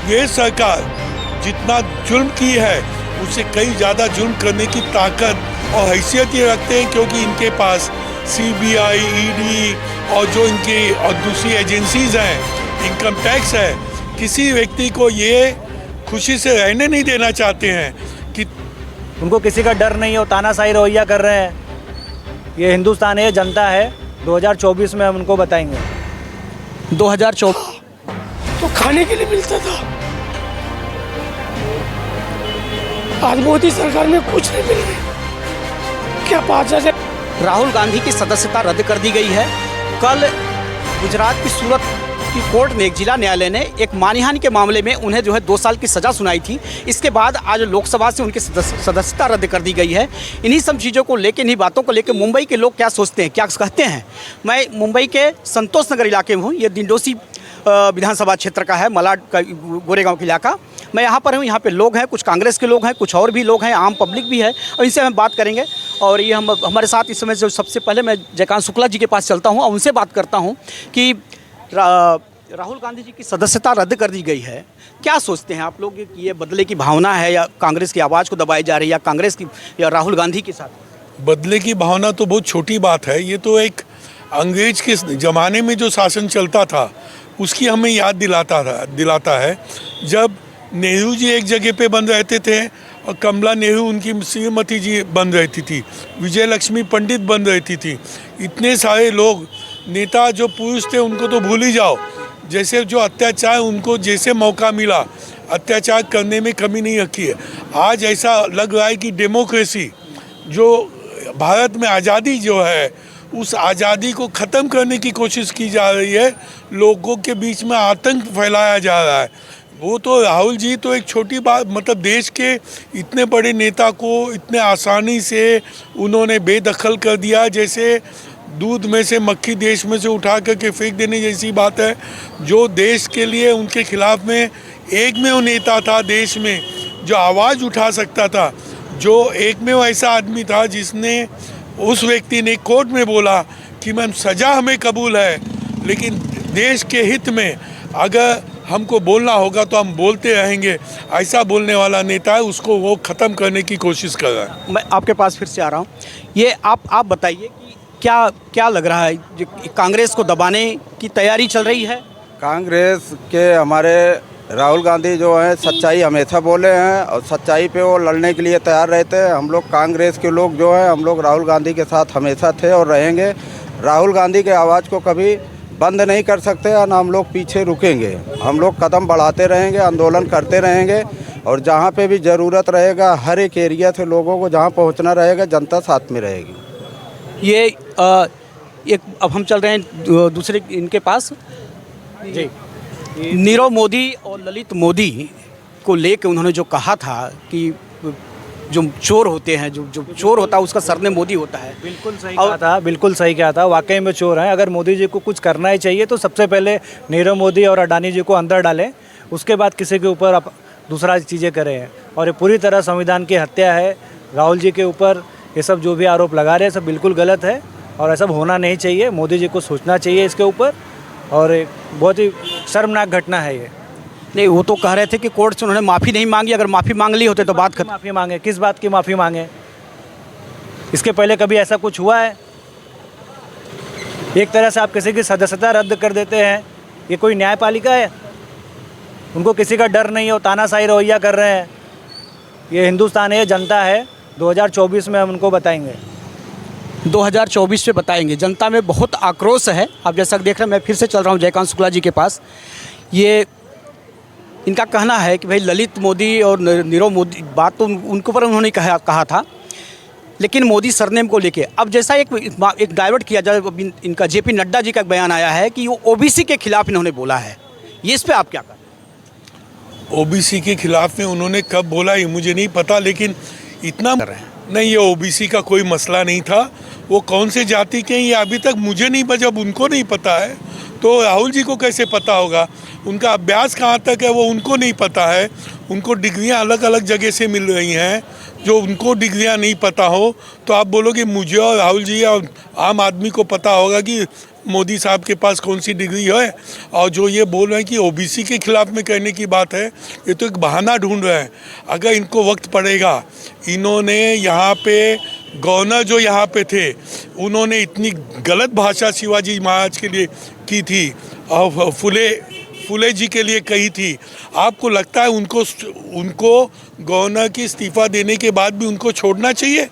ये सरकार जितना जुल्म की है उससे कई ज़्यादा जुल्म करने की ताकत और हैसियत ये रखते हैं, क्योंकि इनके पास सीबीआई, ईडी और जो इनकी और दूसरी एजेंसीज हैं, इनकम टैक्स है। किसी व्यक्ति को ये खुशी से रहने नहीं देना चाहते हैं कि उनको किसी का डर नहीं हो, तानाशाही रवैया कर रहे हैं। ये हिंदुस्तान है, जनता है। 2024 में हम उनको बताएंगे। 2024 तो खाने के लिए मिलता था, आज मोदी सरकार में कुछ नहीं मिल रहा। क्या 5,000 राहुल गांधी की सदस्यता रद्द कर दी गई है। कल गुजरात की सूरत की कोर्ट ने, एक जिला न्यायालय ने एक मानहानि के मामले में उन्हें जो है 2 साल की सज़ा सुनाई थी। इसके बाद आज लोकसभा से उनकी सदस्यता रद्द कर दी गई है। इन्हीं सब चीज़ों को लेकर, इन्हीं बातों को लेकर मुंबई के लोग क्या सोचते हैं, क्या कहते हैं। मैं मुंबई के संतोष नगर इलाके में हूँ। ये दिंडोसी विधानसभा क्षेत्र का है, मलाड का गोरेगांव का इलाका। मैं यहाँ पर हूँ। यहाँ पे लोग हैं, कुछ कांग्रेस के लोग हैं, कुछ और भी लोग हैं, आम पब्लिक भी है, और इनसे हम बात करेंगे। और ये हमारे साथ इस समय जो सबसे पहले मैं जयकांत शुक्ला जी के पास चलता हूँ और उनसे बात करता हूँ कि राहुल गांधी जी की सदस्यता रद्द कर दी गई है। क्या सोचते हैं आप लोग कि ये बदले की भावना है, या कांग्रेस की आवाज़ को दबाई जा रही है, या कांग्रेस की, या राहुल गांधी के साथ? बदले की भावना तो बहुत छोटी बात है। ये तो एक अंग्रेज के ज़माने में जो शासन चलता था उसकी हमें याद दिलाता है। जब नेहरू जी एक जगह पे बंद रहते थे और कमला नेहरू उनकी श्रीमती जी बंद रहती थी, विजय लक्ष्मी पंडित बंद रहती थी। इतने सारे लोग नेता जो पुरुष थे उनको तो भूल ही जाओ। जैसे जो अत्याचार, उनको जैसे मौका मिला अत्याचार करने में कमी नहीं रखी है। आज ऐसा लग रहा है कि डेमोक्रेसी, जो भारत में आज़ादी जो है, उस आज़ादी को ख़त्म करने की कोशिश की जा रही है। लोगों के बीच में आतंक फैलाया जा रहा है। वो तो राहुल जी तो एक छोटी बात, मतलब देश के इतने बड़े नेता को इतने आसानी से उन्होंने बेदखल कर दिया, जैसे दूध में से मक्खी देश में से उठा करके फेंक देने जैसी बात है। जो देश के लिए उनके खिलाफ में एकमेव नेता था देश में जो आवाज़ उठा सकता था, जो एकमेव ऐसा आदमी था जिसने, उस व्यक्ति ने कोर्ट में बोला कि मैम सज़ा हमें कबूल है, लेकिन देश के हित में अगर हमको बोलना होगा तो हम बोलते रहेंगे। ऐसा बोलने वाला नेता है, उसको वो ख़त्म करने की कोशिश कर रहा है। मैं आपके पास फिर से आ रहा हूँ। ये आप बताइए कि क्या लग रहा है, जो कांग्रेस को दबाने की तैयारी चल रही है? कांग्रेस के हमारे राहुल गांधी जो हैं सच्चाई हमेशा बोले हैं और सच्चाई पे वो लड़ने के लिए तैयार रहते हैं। हम लोग कांग्रेस के लोग जो हैं, हम लोग राहुल गांधी के साथ हमेशा थे और रहेंगे। राहुल गांधी के आवाज़ को कभी बंद नहीं कर सकते और ना हम लोग पीछे रुकेंगे। हम लोग कदम बढ़ाते रहेंगे, आंदोलन करते रहेंगे, और जहाँ पे भी ज़रूरत रहेगा, हर एक एरिया से लोगों को जहाँ पहुँचना रहेगा, जनता साथ में रहेगी। ये एक अब हम चल रहे हैं दूसरे इनके पास जी। नीरव मोदी और ललित मोदी को लेकर उन्होंने जो कहा था कि जो चोर होते हैं, जो चोर होता है उसका सरनेम मोदी होता है। बिल्कुल सही कहा था, बिल्कुल सही कहा था। वाकई में चोर हैं। अगर मोदी जी को कुछ करना ही चाहिए तो सबसे पहले नीरव मोदी और अडानी जी को अंदर डालें, उसके बाद किसी के ऊपर दूसरा चीज़ें करें। और ये पूरी तरह संविधान की हत्या है। राहुल जी के ऊपर ये सब जो भी आरोप लगा रहे हैं सब बिल्कुल गलत है और ऐसा होना नहीं चाहिए। मोदी जी को सोचना चाहिए इसके ऊपर, और एक बहुत ही शर्मनाक घटना है ये। नहीं, वो तो कह रहे थे कि कोर्ट से उन्होंने माफ़ी नहीं मांगी। अगर माफ़ी मांग ली होते तो बात खत्म। माफ़ी मांगे? किस बात की माफ़ी मांगे? इसके पहले कभी ऐसा कुछ हुआ है? एक तरह से आप किसी की सदस्यता रद्द कर देते हैं। ये कोई न्यायपालिका है? उनको किसी का डर नहीं हो, तानाशाही रवैया कर रहे हैं। ये हिंदुस्तान है, जनता है। 2024 में हम उनको बताएंगे। 2024 में बताएंगे। जनता में बहुत आक्रोश है। आप जैसा देख रहे हैं, मैं फिर से चल रहा हूँ जयकांत शुक्ला जी के पास। ये इनका कहना है कि भाई ललित मोदी और नीरव मोदी, बात तो उनके ऊपर उन्होंने कहा था, लेकिन मोदी सरनेम को लेके अब जैसा एक डाइवर्ट किया जाए। इनका जेपी नड्डा जी का एक बयान आया है कि वो ओबीसी के खिलाफ इन्होंने बोला है। ये इस पर आप क्या कहें? ओबीसी के खिलाफ में उन्होंने कब बोला ये मुझे नहीं पता, लेकिन इतना नहीं, ये ओबीसी का कोई मसला नहीं था। वो कौन से जाति के हैं ये अभी तक मुझे नहीं, जब उनको नहीं पता है तो राहुल जी को कैसे पता होगा। उनका अभ्यास कहाँ तक है वो उनको नहीं पता है। उनको डिग्रियां अलग अलग जगह से मिल रही हैं, जो उनको डिग्रियां नहीं पता हो तो आप बोलोगे मुझे और राहुल जी और आम आदमी को पता होगा कि मोदी साहब के पास कौन सी डिग्री है। और जो ये बोल रहे हैं कि ओबीसी के खिलाफ में कहने की बात है, ये तो एक बहाना ढूंढ रहे हैं। अगर इनको वक्त पड़ेगा, इन्होंने यहाँ पे गवर्नर जो यहाँ पे थे उन्होंने इतनी गलत भाषा शिवाजी महाराज के लिए की थी और फुले जी के लिए कही थी। आपको लगता है उनको गवर्नर की इस्तीफा देने के बाद भी उनको छोड़ना चाहिए?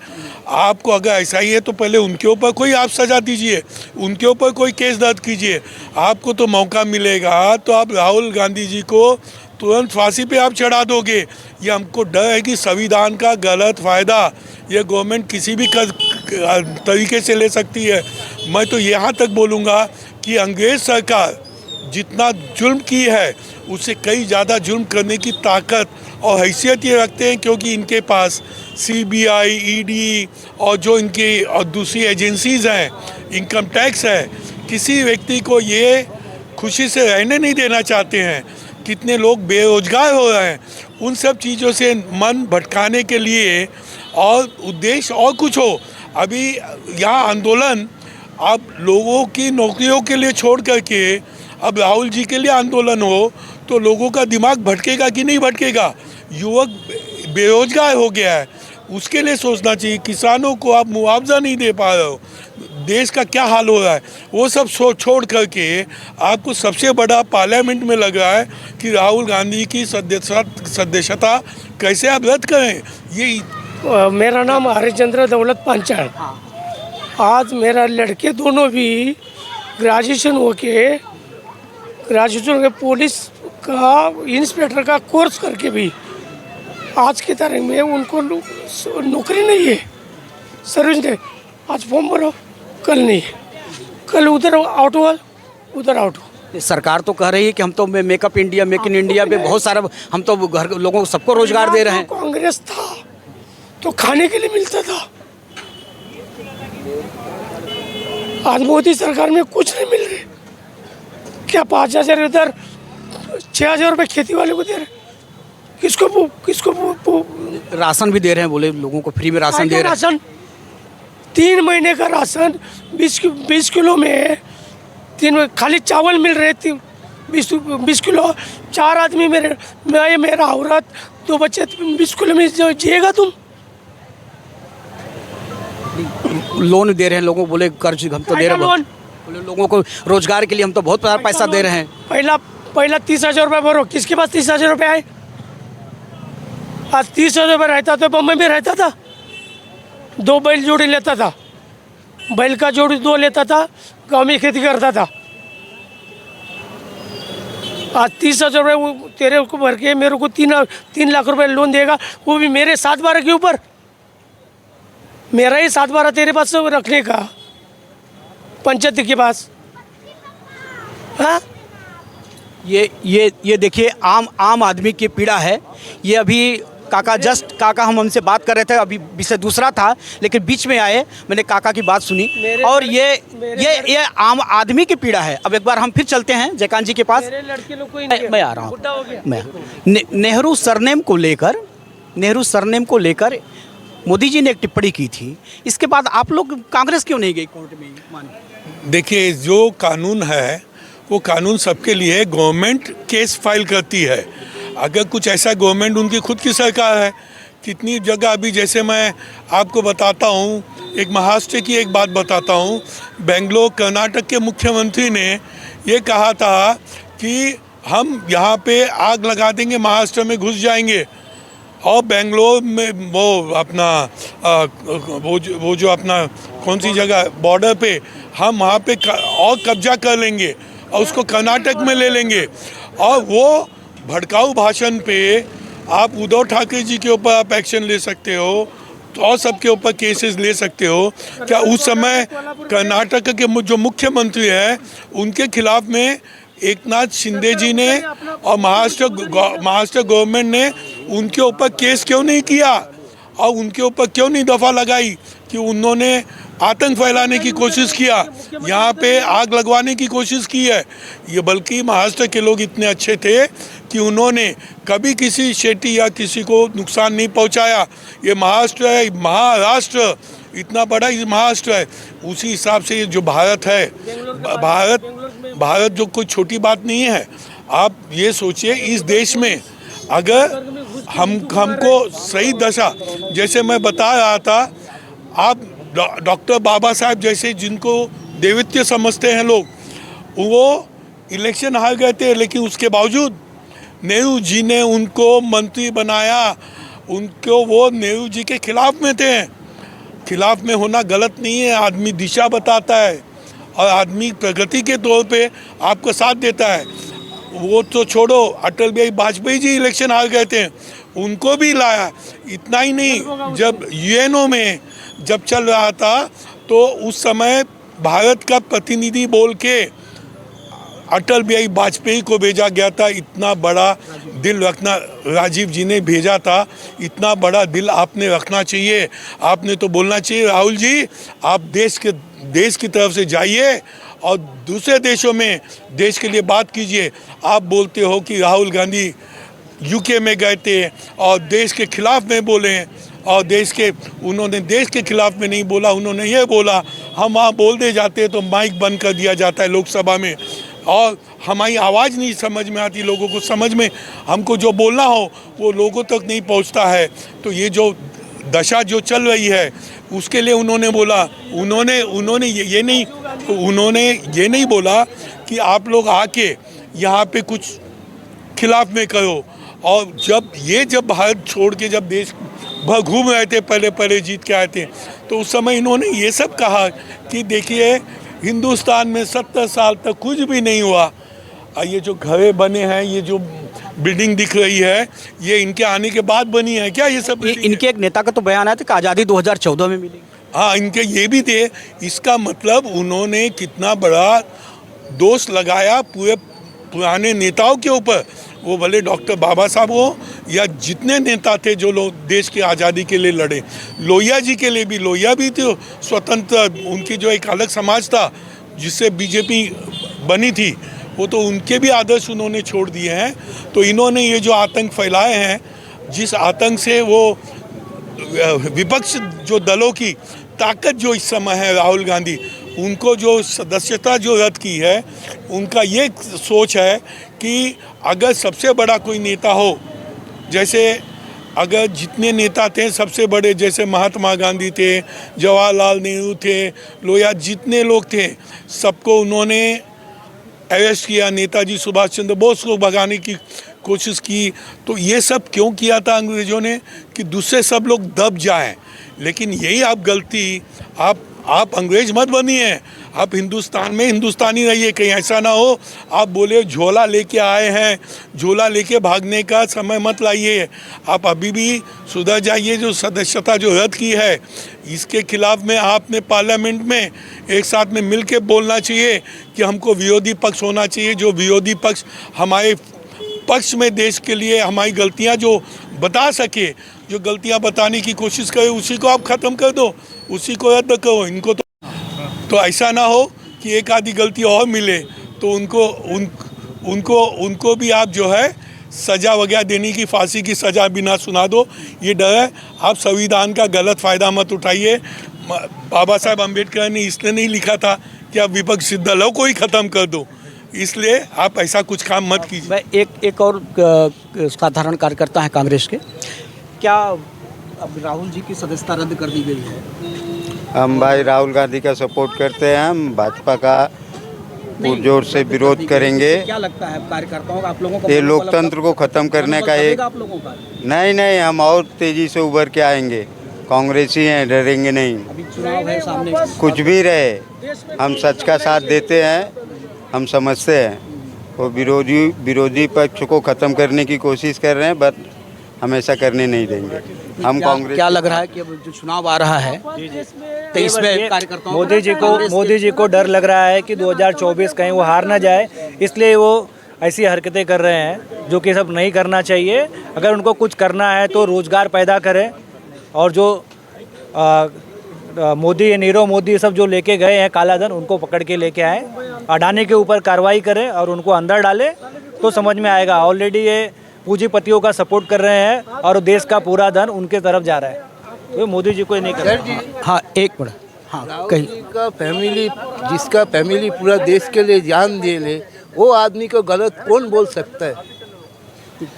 आपको अगर ऐसा ही है तो पहले उनके ऊपर कोई आप सज़ा दीजिए, उनके ऊपर कोई केस दर्ज कीजिए। आपको तो मौका मिलेगा तो आप राहुल गांधी जी को तुरंत फांसी पे आप चढ़ा दोगे। ये हमको डर है कि संविधान का गलत फ़ायदा ये गवर्नमेंट किसी भी तरीके से ले सकती है। मैं तो यहाँ तक बोलूँगा कि अंग्रेज़ सरकार जितना जुल्म की है उससे कई ज़्यादा जुल्म करने की ताकत और हैसियत ये रखते हैं, क्योंकि इनके पास सीबीआई, ईडी और जो इनकी और दूसरी एजेंसीज़ हैं, इनकम टैक्स है। किसी व्यक्ति को ये खुशी से रहने नहीं देना चाहते हैं। कितने लोग बेरोजगार हो रहे हैं, उन सब चीज़ों से मन भटकाने के लिए और उद्देश्य और कुछ हो। अभी यहाँ आंदोलन आप लोगों की नौकरियों के लिए छोड़ करके अब राहुल जी के लिए आंदोलन हो तो लोगों का दिमाग भटकेगा कि नहीं भटकेगा? युवक बेरोजगार हो गया है, उसके लिए सोचना चाहिए। किसानों को आप मुआवजा नहीं दे पा रहे हो, देश का क्या हाल हो रहा है, वो सब छोड़ करके आपको सबसे बड़ा पार्लियामेंट में लग रहा है कि राहुल गांधी की सदस्यता कैसे आप रद्द करें। ये मेरा नाम हरिचंद्र दौलत पांचाल। आज मेरा लड़के दोनों भी ग्रेजुएशन के पुलिस का इंस्पेक्टर का कोर्स करके भी आज की तारीख में उनको नौकरी नहीं है, सर्विस नहीं। आज फॉर्म भरो, कल नहीं है, कल उधर आउट हुआ, उधर आउट हुआ। सरकार तो कह रही है कि हम तो makeup India, make in India में बहुत सारा हम तो घर लोगों को सबको रोजगार दे रहे हैं। कांग्रेस था तो खाने के लिए मिलता था, आज मोदी सरकार में कुछ नहीं मिल रहे। क्या 5,000 इधर, 6,000 रुपये खेती वाले को दे रहे, किसको राशन भी दे रहे हैं, बोले लोगों को फ्री में राशन दे रहे हैं। राशन 3 महीने का राशन 20 किलो में 3 खाली चावल मिल रहे थे 20 किलो। 4 आदमी मेरा औरत 2 बच्चे 20 किलो में जिएगा तुम? लोन दे रहे हैं लोगों को, बोले कर्ज हम तो दे रहे हैं, बोले लोगों को रोजगार के लिए हम तो बहुत सारा पैसा दे रहे हैं। पहला 30,000 रुपये भरो, किसके पास 30,000 रुपये आए? आज 30,000 रुपये रहता तो बम्बई में रहता था, 2 बैल जोड़ी लेता था, बैल का जोड़ी 2 लेता था, गांव में खेती करता था। आज 30,000 रुपये तेरे को भर के मेरे को 3 लाख रुपए लोन देगा, वो भी मेरे 7-12 के ऊपर। मेरा ही 7-12 तेरे पास रखने का, पंचायत के पास। हाँ, ये देखिए आम आदमी की पीड़ा है। ये अभी काका हमसे बात कर रहे थे, अभी विषय दूसरा था लेकिन बीच में आए, मैंने काका की बात सुनी और ये आम आदमी की पीड़ा है। अब एक बार हम फिर चलते हैं जयकांत जी के पास। मैं आ रहा हूँ। नेहरू सरनेम को लेकर मोदी जी ने एक टिप्पणी की थी, इसके बाद आप लोग कांग्रेस क्यों नहीं गई कोर्ट में? देखिए, जो कानून है वो कानून सबके लिए। गवर्नमेंट केस फाइल करती है, अगर कुछ ऐसा गवर्नमेंट उनकी खुद की सरकार है। कितनी जगह अभी जैसे मैं आपको बताता हूँ, एक महाराष्ट्र की एक बात बताता हूँ। बेंगलोर कर्नाटक के मुख्यमंत्री ने ये कहा था कि हम यहाँ पे आग लगा देंगे, महाराष्ट्र में घुस जाएंगे और बेंगलोर में वो अपना वो जो अपना कौन सी जगह बॉर्डर पे हम वहाँ पे और कब्जा कर लेंगे और उसको कर्नाटक में ले लेंगे। और वो भड़काऊ भाषण पे आप उद्धव ठाकरे जी के ऊपर आप एक्शन ले सकते हो और सबके ऊपर केसेस ले सकते हो। क्या उस समय कर्नाटक के जो मुख्यमंत्री हैं उनके खिलाफ में एकनाथ शिंदे जी ने और महाराष्ट्र गवर्नमेंट ने उनके ऊपर केस क्यों नहीं किया और उनके ऊपर क्यों नहीं दफ़ा लगाई कि उन्होंने आतंक फैलाने की कोशिश किया, यहाँ पे आग लगवाने की कोशिश की है। ये बल्कि महाराष्ट्र के लोग इतने अच्छे थे कि उन्होंने कभी किसी शेट्टी या किसी को नुकसान नहीं पहुंचाया। ये महाराष्ट्र है, महाराष्ट्र इतना बड़ा ये महाराष्ट्र है। उसी हिसाब से ये जो भारत है, भारत जो कोई छोटी बात नहीं है। आप ये सोचिए, इस देश में अगर हमको सही दशा, जैसे मैं बता रहा था, आप डॉक्टर बाबा साहब जैसे जिनको देवत्य समझते हैं लोग, वो इलेक्शन हार गए थे, लेकिन उसके बावजूद नेहरू जी ने उनको मंत्री बनाया। उनको वो नेहरू जी के खिलाफ में थे। खिलाफ में होना गलत नहीं है, आदमी दिशा बताता है और आदमी प्रगति के तौर पे आपका साथ देता है। वो तो छोड़ो, अटल बिहारी वाजपेयी जी इलेक्शन हार गए थे, उनको भी लाया। इतना ही नहीं, जब यूएनओ में जब चल रहा था तो उस समय भारत का प्रतिनिधि बोल के अटल बिहारी वाजपेयी को भेजा गया था। इतना बड़ा दिल रखना राजीव जी ने भेजा था, इतना बड़ा दिल आपने रखना चाहिए। आपने तो बोलना चाहिए, राहुल जी आप देश की तरफ से जाइए और दूसरे देशों में देश के लिए बात कीजिए। आप बोलते हो कि राहुल गांधी यूके में गए थे और देश के खिलाफ में बोले, और उन्होंने देश के खिलाफ में नहीं बोला, उन्होंने ये बोला। हम वहाँ बोल दे जाते हैं तो माइक बंद कर दिया जाता है लोकसभा में, और हमारी आवाज़ नहीं समझ में आती लोगों को। समझ में हमको जो बोलना हो वो लोगों तक नहीं पहुंचता है। तो ये जो दशा जो चल रही है उसके लिए उन्होंने बोला, उन्होंने ये नहीं बोला कि आप लोग आके यहाँ पे कुछ खिलाफ में करो। और जब भारत छोड़ के जब देश भर घूम रहे थे, पहले जीत के आए थे, तो उस समय इन्होंने ये सब कहा कि देखिए हिंदुस्तान में 70 साल तक कुछ भी नहीं हुआ। ये जो घरें बने हैं, ये जो बिल्डिंग दिख रही है, ये इनके आने के बाद बनी है क्या? ये सब इनके एक नेता का तो बयान आया था कि आज़ादी 2014 में मिली। हाँ, इनके ये भी थे। इसका मतलब उन्होंने कितना बड़ा दोष लगाया पूरे पुराने नेताओं के ऊपर। वो भले डॉक्टर बाबा साहब हो या जितने नेता थे जो लोग देश की आज़ादी के लिए लड़े। लोहिया जी के लिए भी, लोहिया भी थे स्वतंत्र, उनकी जो एक अलग समाज था जिससे बीजेपी बनी थी, वो तो उनके भी आदर्श उन्होंने छोड़ दिए हैं। तो इन्होंने ये जो आतंक फैलाए हैं, जिस आतंक से वो विपक्ष जो दलों की ताकत जो इस समय है, राहुल गांधी उनको जो सदस्यता जो रद्द की है, उनका ये सोच है कि अगर सबसे बड़ा कोई नेता हो, जैसे अगर जितने नेता थे सबसे बड़े, जैसे महात्मा गांधी थे, जवाहरलाल नेहरू थे, लोहिया, जितने लोग थे सबको उन्होंने अरेस्ट किया। नेताजी सुभाष चंद्र बोस को भगाने की कोशिश की। तो ये सब क्यों किया था अंग्रेज़ों ने? कि दूसरे सब लोग दब जाएं। लेकिन यही आप गलती, आप अंग्रेज मत बनिए, आप हिंदुस्तान में हिंदुस्तानी रहिए। कहीं ऐसा ना हो आप बोले झोला लेके आए हैं, झोला लेके भागने का समय मत लाइए। आप अभी भी सुधर जाइए। जो सदस्यता जो रद्द की है, इसके खिलाफ में आपने पार्लियामेंट में एक साथ में मिल के बोलना चाहिए कि हमको विरोधी पक्ष होना चाहिए। जो विरोधी पक्ष हमारे पक्ष में देश के लिए हमारी गलतियां जो बता सके, जो गलतियां बताने की कोशिश करे, उसी को आप ख़त्म कर दो, उसी को रद्द करो। इनको तो ऐसा ना हो कि एक आधी गलती और मिले तो उनको भी आप जो है सज़ा वगैरह देने की, फांसी की सज़ा भी ना सुना दो। ये डर है। आप संविधान का गलत फ़ायदा मत उठाइए। बाबा साहब अम्बेडकर ने इसलिए नहीं लिखा था कि आप विपक्षी दलों को ही ख़त्म कर दो, इसलिए आप ऐसा कुछ काम मत कीजिए। मैं एक और साधारण कार्यकर्ता हैं कांग्रेस के, क्या अब राहुल जी की सदस्यता रद्द कर दी गई है? हम भाई राहुल गांधी का सपोर्ट करते हैं। हम भाजपा का पुरजोर से विरोध करेंगे। क्या लगता है कार्यकर्ताओं का, आप लोगों का? ये लोकतंत्र को ख़त्म करने का एक, आप लोगों का नहीं, हम और तेज़ी से उभर के आएंगे। कांग्रेसी हैं, डरेंगे नहीं। अभी चुनाव है सामने, कुछ भी रहे हम सच का साथ देते हैं। हम समझते हैं वो विरोधी पक्ष को ख़त्म करने की कोशिश कर रहे हैं, बट हम ऐसा करने नहीं देंगे। हम कांग्रेस, क्या लग रहा है कि अब जो चुनाव आ रहा है तो इसमें कार्यकर्ताओं मोदी जी को डर लग रहा है कि 2024 कहीं वो हार ना जाए, इसलिए वो ऐसी हरकतें कर रहे हैं जो कि सब नहीं करना चाहिए। अगर उनको कुछ करना है तो रोज़गार पैदा करें, और जो मोदी, नीरव मोदी ये सब जो लेके गए हैं काला धन, उनको पकड़ के लेके आए, अडानी के ऊपर कार्रवाई करें और उनको अंदर डालें तो समझ में आएगा। ऑलरेडी ये पूंजीपतियों का सपोर्ट कर रहे हैं और देश का पूरा धन उनके तरफ जा रहा है, तो मोदी जी को नहीं कर रहा। हाँ, एक मिनट। हाँ, कहीं का फैमिली, जिसका फैमिली पूरा देश के लिए जान दे ले, वो आदमी को गलत कौन बोल सकता है?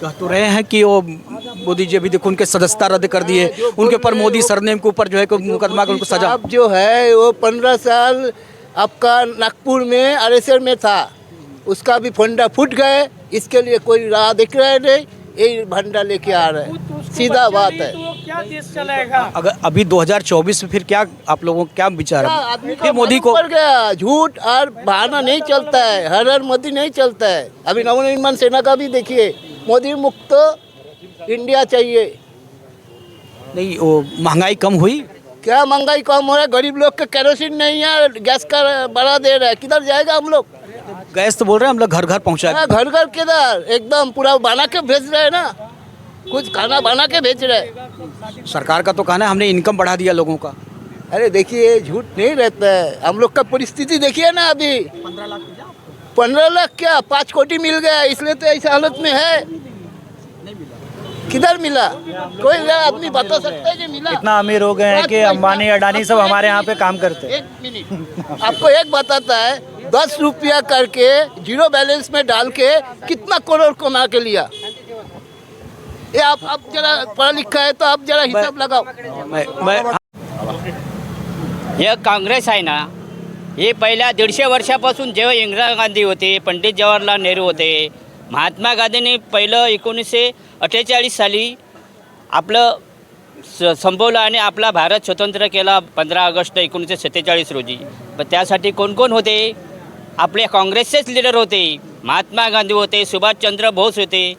कह तो रहे हैं कि वो मोदी जी अभी देखो उनके सदस्यता रद्द कर दिए, उनके ऊपर मोदी सरनेम के ऊपर जो है कोई मुकदमा का उनको सजा। अब जो है वो 15 साल आपका नागपुर में आरएसएस में था, उसका भी फंडा फूट गए, इसके लिए कोई राह दिख रहा है नहीं, यही भंडा लेके आ रहा है, सीधा बात है। तो क्या देश चलाएगा? अगर अभी 2024 में फिर क्या आप लोगों को क्या विचार है? आदमी फिर मोदी को ऊपर गया, झूठ और बहाना नहीं चलता है, हर मोदी नहीं चलता है। अभी नवनिर्माण सेना का भी देखिए, मोदी मुक्त इंडिया चाहिए। नहीं, वो महंगाई कम हुई। क्या महंगाई कम हो रहा है? गरीब लोग का केरोसिन नहीं है, गैस का बढ़ा दे रहा है, किधर जाएगा हम लोग? गैस तो बोल रहे हैं हम लोग घर घर पहुंचा। घर घर किधर, एकदम पूरा बना के भेज रहे हैं ना, कुछ खाना बना के भेज रहे हैं। सरकार का तो कहना है हमने इनकम बढ़ा दिया लोगों का। अरे देखिए, झूठ नहीं रहता है। हम लोग का परिस्थिति देखिए ना, अभी 15 लाख क्या 5 कोटी मिल गया, इसलिए तो ऐसी हालत में है। किधर मिला? कोई आदमी बता सकता है कि मिला? इतना अमीर हो गए हैं कि अंबानी, अडानी सब हमारे यहाँ पे काम करते हैं। 1 मिनट आपको एक बताता है, 10 रुपया करके जीरो बैलेंस में डाल के कितना करोड़ कमा के लिया। ये आप जरा पढ़ा लिखा है तो आप जरा हिसाब लगाओ। मैं हे काँग्रेस आहे ना, हे पहिल्या 150 वर्षापासून जेव्हा इंदिरा गांधी होते, पंडित जवाहरलाल नेहरू होते, महात्मा गांधींनी पहिलं 1948 साली आपलं संपवलं आणि आपला भारत स्वतंत्र केला 15 ऑगस्ट 1947 रोजी। पण त्यासाठी कोण कोण होते? आपले काँग्रेसचेच लीडर होते, महात्मा गांधी होते, सुभाषचंद्र बोस होते,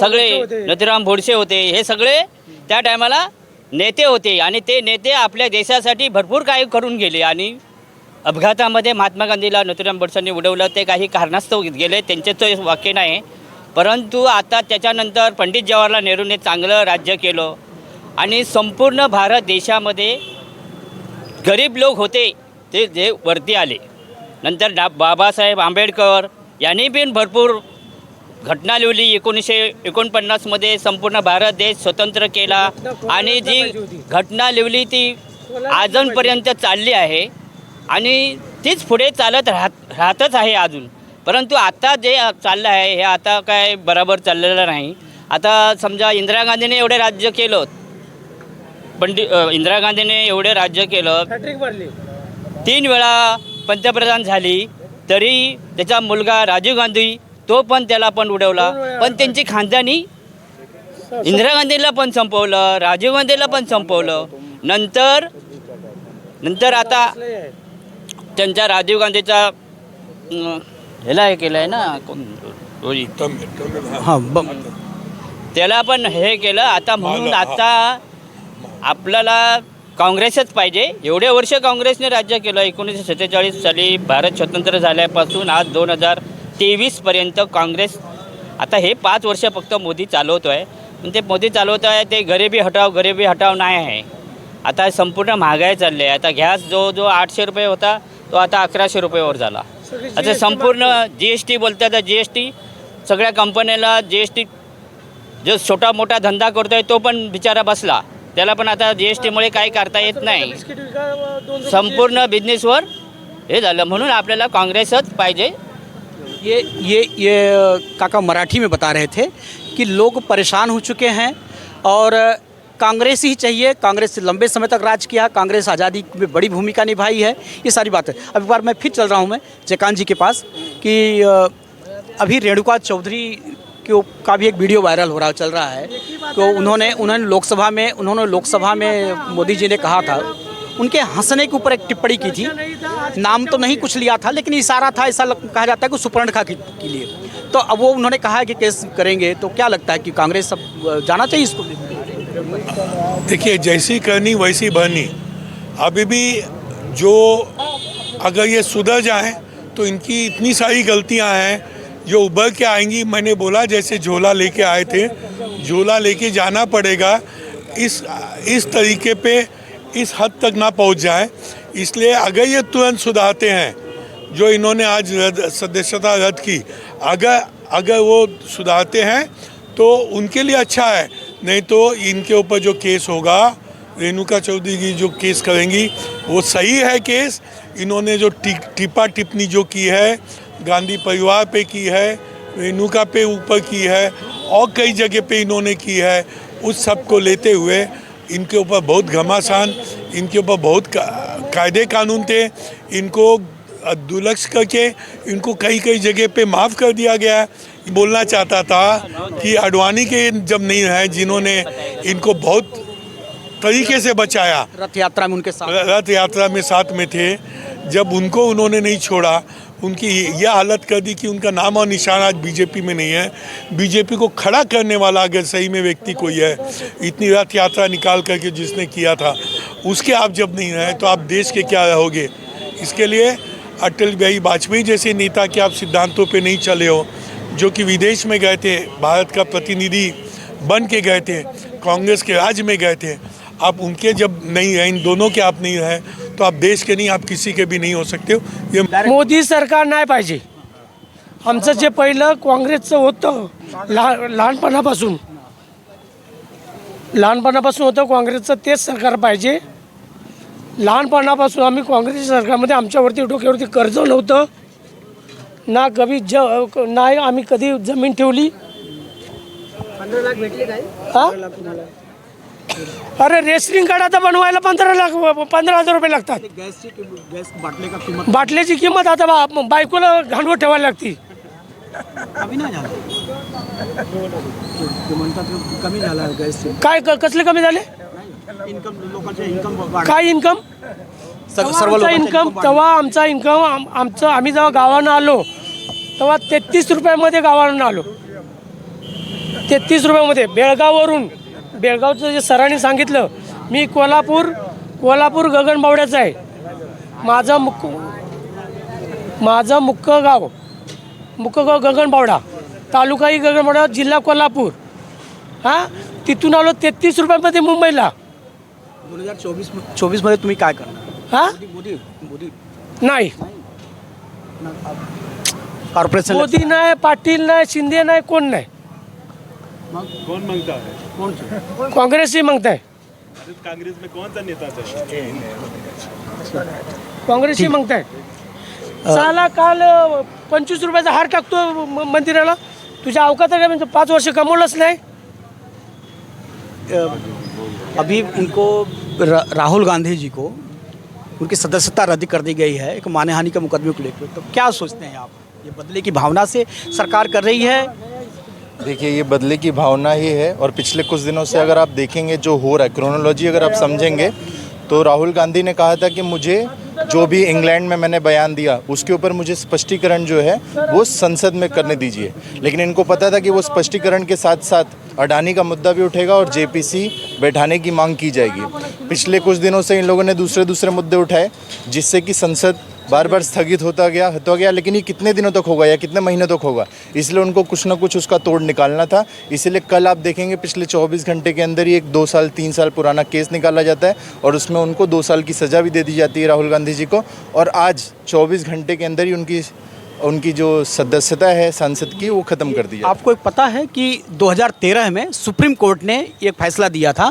सगळे नथुराम गोडसे होते, हे सगळे त्या टायमाला नेते होते आणि ते नेते आपल्या देशासाठी भरपूर काही करून गेले। आणि अपघातामध्ये महात्मा गांधीला नथुराम गोडसेंनी उडवलं, ते काही कारणास्तव गेले, त्यांचे तो वाक्य नाही। परंतु आता त्याच्यानंतर पंडित जवाहरलाल नेहरूने चांगलं राज्य केलं आणि संपूर्ण भारत देशामध्ये गरीब लोक होते ते जे वरती आले। नंतर बाबासाहेब आंबेडकर यांनी पण भरपूर घटना लिहिली। 1949मध्ये संपूर्ण भारत देश स्वतंत्र केला आणि जी घटना लिहिली ती आजपर्यंत चालली आहे आणि तीच पुढे चालत राहतच आहे अजून। परंतु आता जे चाललं आहे हे आता काय बरोबर चाललेलं नाही। आता समजा इंदिरा गांधीने एवढे राज्य केलं, इंदिरा गांधीने एवढे राज्य केलं, 3 वेळा पंतप्रधान झाली, तरी त्याचा मुलगा राजीव गांधी तो पण त्याला पण उडवला। पण त्यांची खानदानी इंदिरा गांधीला पण संपवलं, राजीव गांधीला पण संपवलं। नंतर आता त्यांच्या राजीव गांधीचा ह्याला हे केलं आहे ना, कोण रोजी हां त्याला पण हे केलं। आता म्हणून आता आपल्याला काँग्रेसच पाहिजे। एवढे वर्ष काँग्रेसने राज्य केलं। 1947 साली भारत स्वतंत्र झाल्यापासून आज 2023पर्यंत काँग्रेस, आता हे 5 वर्ष फक्त मोदी चालवतो आहे। पण ते मोदी चालवत आहे ते गरिबी हटाव नाही आहे। आता संपूर्ण महागाई चालली आहे। आता गॅस जो 800 रुपये होता तो आता 1100 रुपयेवर झाला। आता संपूर्ण GST बोलतात, GST सगळ्या कंपन्याला GST, जो छोटा मोठा धंदा करतोय तो पण बिचारा बसला, त्याला पण आता GSTमुळे काही करता येत नाही। संपूर्ण बिझनेसवर हे झालं, म्हणून आपल्याला काँग्रेसच पाहिजे। ये काका मराठी में बता रहे थे कि लोग परेशान हो चुके हैं और कांग्रेस ही चाहिए। कांग्रेस लंबे समय तक राज किया, कांग्रेस आज़ादी में बड़ी भूमिका निभाई है, ये सारी बातें। अब एक बार मैं फिर चल रहा हूँ मैं जयकांत जी के पास कि अभी रेणुका चौधरी का भी एक वीडियो वायरल हो रहा चल रहा है। तो उन्होंने लोकसभा में मोदी जी ने कहा था, उनके हंसने के ऊपर एक टिप्पणी की थी। नाम तो नहीं कुछ लिया था, लेकिन इशारा था, ऐसा कहा जाता है कि सुपर्णखा के लिए। तो अब वो उन्होंने कहा है कि केस करेंगे। तो क्या लगता है कि कांग्रेस सब जाना चाहिए इसको? देखिए, जैसी करनी वैसी बनी। अभी भी जो अगर ये सुधर जाएं तो इनकी इतनी सारी गलतियां हैं जो उभर के आएंगी। मैंने बोला जैसे झोला लेके आए थे, झोला लेके जाना पड़ेगा। इस तरीके पे इस हद तक ना पहुंच जाए। इसलिए अगर ये तुरंत सुधारते हैं, जो इन्होंने आज सदस्यता रद्द की, अगर वो सुधारते हैं तो उनके लिए अच्छा है, नहीं तो इनके ऊपर जो केस होगा, रेणुका चौधरी की जो केस करेंगी वो सही है केस। इन्होंने जो टिप्पा टिप्पणी जो की है, गांधी परिवार पे की है, रेणुका पे ऊपर की है और कई जगह पे इन्होंने की है, उस सब को लेते हुए इनके ऊपर बहुत घमासान, इनके ऊपर बहुत कायदे कानून थे, इनको दुर्लक्ष करके इनको कई जगह पे माफ़ कर दिया गया। बोलना चाहता था कि आडवाणी के जब नहीं है, जिन्होंने इनको बहुत तरीके से बचाया, रथ यात्रा में उनके साथ, रथ यात्रा में साथ में थे, जब उनको उन्होंने नहीं छोड़ा, उनकी यह हालत कर दी कि उनका नाम और निशान आज बीजेपी में नहीं है। बीजेपी को खड़ा करने वाला अगर सही में व्यक्ति कोई है, इतनी रथ यात्रा निकाल करके जिसने किया था, उसके आप जब नहीं हैं तो आप देश के क्या रहोगे। इसके लिए अटल बिहारी वाजपेयी जैसे नेता के आप सिद्धांतों पे नहीं चले हो, जो कि विदेश में गए थे, भारत का प्रतिनिधि बन के गए थे, कांग्रेस के राज में गए थे, आप उनके जब नहीं हैं, इन दोनों के आप नहीं हैं, तो आप देश के नहीं, आप किसी के भी नहीं हो सकते हो। ये मोदी सरकार नाही पाहिजे। आमचं जे पहिलं काँग्रेसचं होतं लहानपणापासून होतं काँग्रेसचं, तेच सरकार पाहिजे। लहानपणापासून आम्ही काँग्रेस सरकारमध्ये आमच्यावरती डोक्यावरती कर्ज नव्हतं ना, कधी नाही आम्ही कधी जमीन ठेवली। 15 लाख भेटले काय? हां, अरे रेशनिंग कार्ड आता बनवायला 15,000 रुपये लागतात। गॅस बाटले का किंमत बाटल्याची किंमत आता बायकोला घालवत ठेवायला लागती। कमी नाही झालं, ते म्हणतात कमी झाला गॅस, काय कसले कमी झाले? इन्कम, लोकांचे इन्कम, काय इन्कम? सर्व इन्कम तेव्हा आमचा इन्कम आमचं, आम्ही जेव्हा गावानं आलो तेव्हा 33 रुपयामध्ये गावानं आलो, 33 रुपयामध्ये। बेळगावचं जे सरांनी सांगितलं, मी कोल्हापूर गगनबावड्याचं आहे, माझं मुक्क गाव गगनबावडा, तालुकाही गगनबावडा, जिल्हा कोल्हापूर। हां, तिथून आलो 33 रुपयामध्ये मुंबईला। 2024 मध्ये तुम्ही काय करणार? हां, मोदी नाही, कॉर्पोरेशन मोदी नाही, पाटील नाही, शिंदे नाही, कोण नाही। कौन मांगता है? काँग्रेस ही मागताय, कांग्रेस में कौन सा नेता चाहिए? काँग्रेस ही मागताय। साला काल 25 रुपयाचा हार टाकतो मंदिराला, तुझ्या अवकात काय? म्हणजे 5 वर्ष कमवलंच नाही। अभी उनको राहुल गांधी जी को उनकी सदस्यता रद्द कर दी गई है एक मानहानि के मुकदमे को लेकर, तो क्या सोचते हैं आप? ये बदले की भावना से सरकार कर रही है? देखिए, ये बदले की भावना ही है, और पिछले कुछ दिनों से अगर आप देखेंगे जो हो रहा है, क्रोनोलॉजी अगर आप समझेंगे, तो राहुल गांधी ने कहा था कि मुझे जो भी इंग्लैंड में मैंने बयान दिया उसके ऊपर मुझे स्पष्टीकरण जो है वो संसद में करने दीजिए। लेकिन इनको पता था कि वो स्पष्टीकरण के साथ साथ अडानी का मुद्दा भी उठेगा और जेपीसी बैठाने की मांग की जाएगी। पिछले कुछ दिनों से इन लोगों ने दूसरे मुद्दे उठाए, जिससे कि संसद बार बार स्थगित होता गया, लेकिन ये कितने दिनों तक होगा या कितने महीनों तक होगा, इसलिए उनको कुछ ना कुछ उसका तोड़ निकालना था। इसीलिए कल आप देखेंगे पिछले 24 घंटे के अंदर ही एक 2 साल 3 साल पुराना केस निकाला जाता है और उसमें उनको 2 साल की सज़ा भी दे दी जाती है राहुल गांधी जी को। और आज 24 घंटे के अंदर ही उनकी जो सदस्यता है संसद की वो ख़त्म कर दी जाती है। आपको एक पता है कि 2013 में सुप्रीम कोर्ट ने एक फैसला दिया था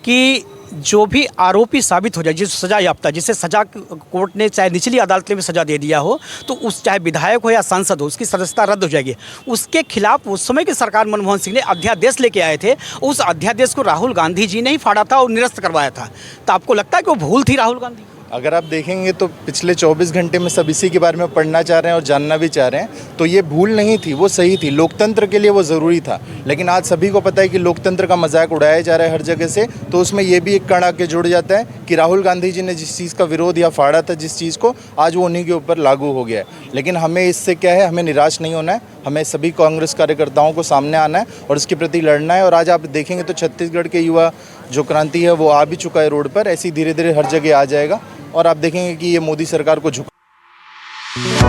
कि जो भी आरोपी साबित हो जाए, जिस सज़ा याफ्ता, जिसे सज़ा कोर्ट ने चाहे निचली अदालत में सज़ा दे दिया हो, तो उस चाहे विधायक हो या सांसद हो, उसकी सदस्यता रद्द हो जाएगी। उसके खिलाफ उस समय की सरकार मनमोहन सिंह ने अध्यादेश लेके आए थे। उस अध्यादेश को राहुल गांधी जी ने ही फाड़ा था और निरस्त करवाया था। तो आपको लगता है कि वो भूल थी राहुल गांधी? अगर आप देखेंगे तो पिछले 24 घंटे में सब इसी के बारे में पढ़ना चाह रहे हैं और जानना भी चाह रहे हैं, तो ये भूल नहीं थी, वो सही थी, लोकतंत्र के लिए वो ज़रूरी था। लेकिन आज सभी को पता है कि लोकतंत्र का मजाक उड़ाया जा रहा है हर जगह से, तो उसमें ये भी एक कण आके जुड़ जाता है कि राहुल गांधी जी ने जिस चीज़ का विरोध या फाड़ा था, जिस चीज़ को, आज वो उन्हीं के ऊपर लागू हो गया है। लेकिन हमें इससे क्या है, हमें निराश नहीं होना है, हमें सभी कांग्रेस कार्यकर्ताओं को सामने आना है और इसके प्रति लड़ना है। और आज आप देखेंगे तो छत्तीसगढ़ के युवा जो क्रांति है वो आ भी चुका है रोड पर, ऐसी धीरे धीरे हर जगह आ जाएगा और आप देखेंगे कि ये मोदी सरकार को झुका